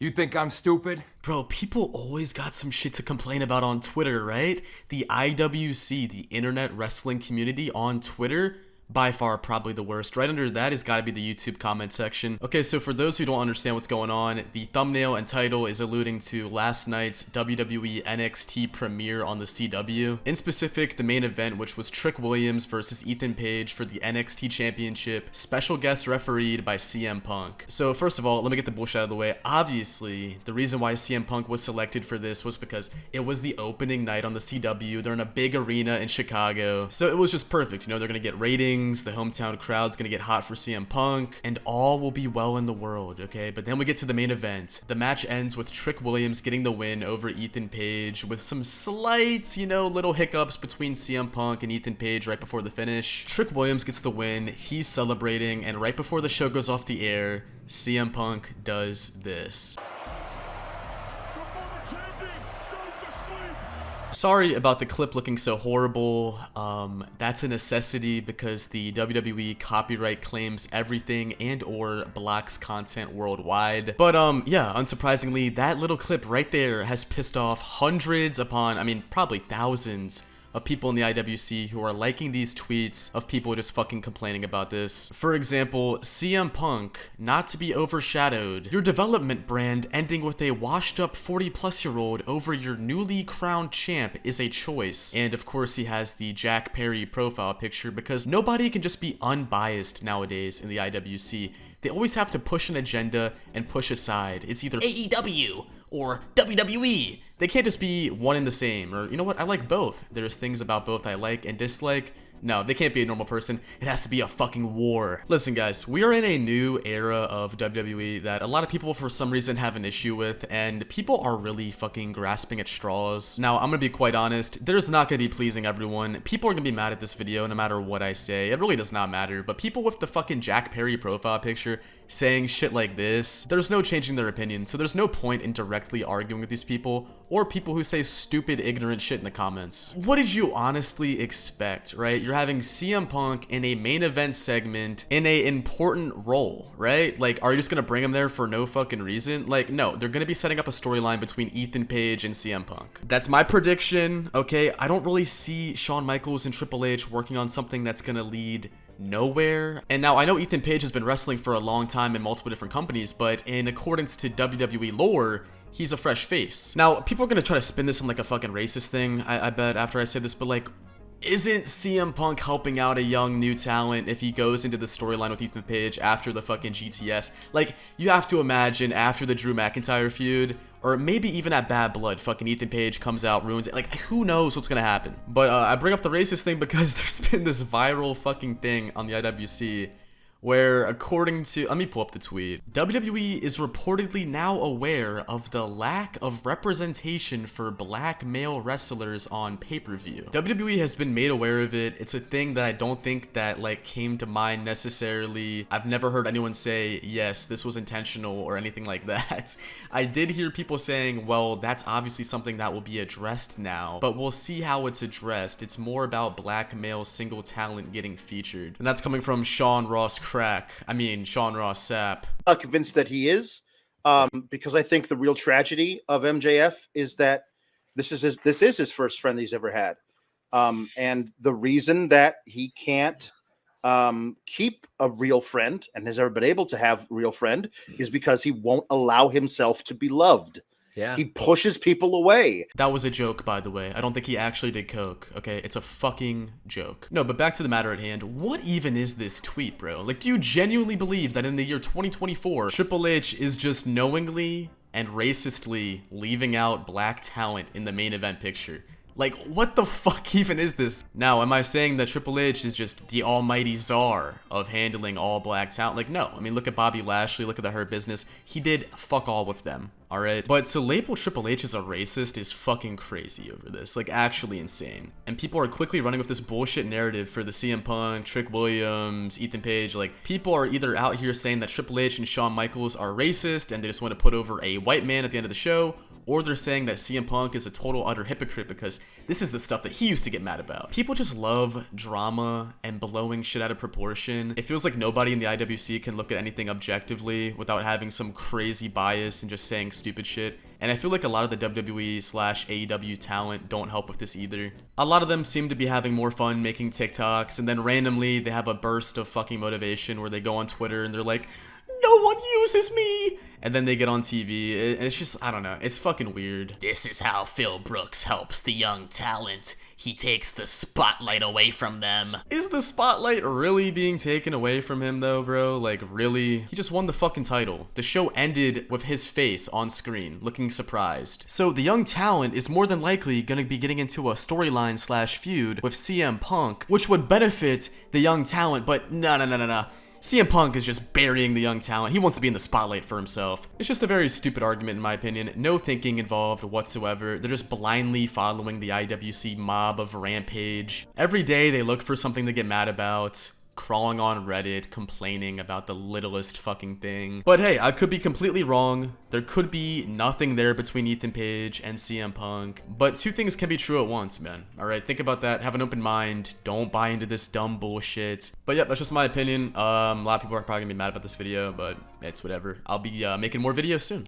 You think I'm stupid? Bro, people always got some shit to complain about on Twitter, right? The IWC, the Internet Wrestling Community on Twitter, by far probably the worst. Right under that has got to be the YouTube comment section. Okay, so for those who don't understand what's going on, the thumbnail and title is alluding to last night's WWE NXT premiere on the CW. In specific, the main event, which was Trick Williams versus Ethan Page for the NXT Championship, special guest refereed by CM Punk. So first of all, let me get the bullshit out of the way. Obviously, the reason why CM Punk was selected for this was because it was the opening night on the CW. They're in a big arena in Chicago. So it was just perfect. You know, they're gonna get ratings, the hometown crowd's gonna get hot for CM Punk, and all will be well in the world, okay? But then we get to the main event. The match ends with Trick Williams getting the win over Ethan Page with some slight, little hiccups between CM Punk and Ethan Page right before the finish. Trick Williams gets the win, he's celebrating, and right before the show goes off the air, CM Punk does this. Sorry about the clip looking so horrible. That's a necessity because the WWE copyright claims everything and or blocks content worldwide. But yeah, unsurprisingly, that little clip right there has pissed off hundreds upon, probably thousands of people in the IWC who are liking these tweets of people just fucking complaining about this. For example, CM Punk, not to be overshadowed, your development brand ending with a washed up 40-plus-year-old over your newly crowned champ is a choice. And of course he has the Jack Perry profile picture because nobody can just be unbiased nowadays in the IWC. They always have to push an agenda and push a side. It's either AEW or WWE. They can't just be one and the same. Or, you know what? I like both. There's things about both I like and dislike. No, they can't be a normal person. It has to be a fucking war. Listen, guys, we are in a new era of WWE that a lot of people for some reason have an issue with, and people are really fucking grasping at straws. Now, I'm gonna be quite honest, there's not gonna be pleasing everyone. People are gonna be mad at this video no matter what I say. It really does not matter, but people with the fucking Jack Perry profile picture saying shit like this, there's no changing their opinion, so there's no point in directly arguing with these people or people who say stupid, ignorant shit in the comments. What did you honestly expect, right? You're having CM Punk in a main event segment in a important role, right? Like, are you just gonna bring him there for no fucking reason? Like, no, they're gonna be setting up a storyline between Ethan Page and CM Punk. That's my prediction, okay? I don't really see Shawn Michaels and Triple H working on something that's gonna lead nowhere. And now I know Ethan Page has been wrestling for a long time in multiple different companies, but in accordance to WWE lore, he's a fresh face. Now, people are gonna try to spin this in like a fucking racist thing, I bet, after I say this, but like, isn't CM Punk helping out a young new talent if he goes into the storyline with Ethan Page after the fucking GTS? Like, you have to imagine after the Drew McIntyre feud, or maybe even at Bad Blood, fucking Ethan Page comes out, ruins it. Like, who knows what's gonna happen? But I bring up the racist thing because there's been this viral fucking thing on the IWC where, according to, let me pull up the tweet, WWE is reportedly now aware of the lack of representation for black male wrestlers on pay-per-view. WWE has been made aware of it. It's a thing that I don't think that like came to mind necessarily. I've never heard anyone say, yes, this was intentional or anything like that. I did hear people saying, well, that's obviously something that will be addressed now, but we'll see how it's addressed. It's more about black male single talent getting featured. And that's coming from Sean Ross Sean Ross Sapp. Not convinced that he is, because I think the real tragedy of MJF is that this is his first friend that he's ever had, and the reason that he can't keep a real friend and has ever been able to have a real friend is because he won't allow himself to be loved. Yeah. He pushes people away. That was a joke, by the way. I don't think he actually did coke, okay? It's a fucking joke. No, but back to the matter at hand. What even is this tweet, bro? Like, do you genuinely believe that in the year 2024, Triple H is just knowingly and racistly leaving out black talent in the main event picture? Like, what the fuck even is this? Now, am I saying that Triple H is just the almighty czar of handling all black talent? Like, no. I mean, look at Bobby Lashley, look at the Hurt Business. He did fuck all with them, alright? But to label Triple H as a racist is fucking crazy over this. Like, actually insane. And people are quickly running with this bullshit narrative for the CM Punk, Trick Williams, Ethan Page. Like, people are either out here saying that Triple H and Shawn Michaels are racist and they just want to put over a white man at the end of the show, or they're saying that CM Punk is a total utter hypocrite because this is the stuff that he used to get mad about. People just love drama and blowing shit out of proportion. It feels like nobody in the IWC can look at anything objectively without having some crazy bias and just saying stupid shit. And I feel like a lot of the WWE/AEW talent don't help with this either. A lot of them seem to be having more fun making TikToks, and then randomly they have a burst of fucking motivation where they go on Twitter and they're like, no one uses me! And then they get on TV, and it's just, I don't know, it's fucking weird. This is how Phil Brooks helps the young talent. He takes the spotlight away from them. Is the spotlight really being taken away from him though, bro? Like, really? He just won the fucking title. The show ended with his face on screen, looking surprised. So the young talent is more than likely gonna be getting into a storyline/feud with CM Punk, which would benefit the young talent, but no. CM Punk is just burying the young talent. He wants to be in the spotlight for himself. It's just a very stupid argument in my opinion. No thinking involved whatsoever. They're just blindly following the IWC mob of Rampage. Every day they look for something to get mad about, crawling on Reddit, complaining about the littlest fucking thing. But hey, I could be completely wrong. There could be nothing there between Ethan Page and CM Punk. But two things can be true at once, man. Alright, think about that. Have an open mind. Don't buy into this dumb bullshit. But yeah, that's just my opinion. A lot of people are probably gonna be mad about this video, but it's whatever. I'll be making more videos soon.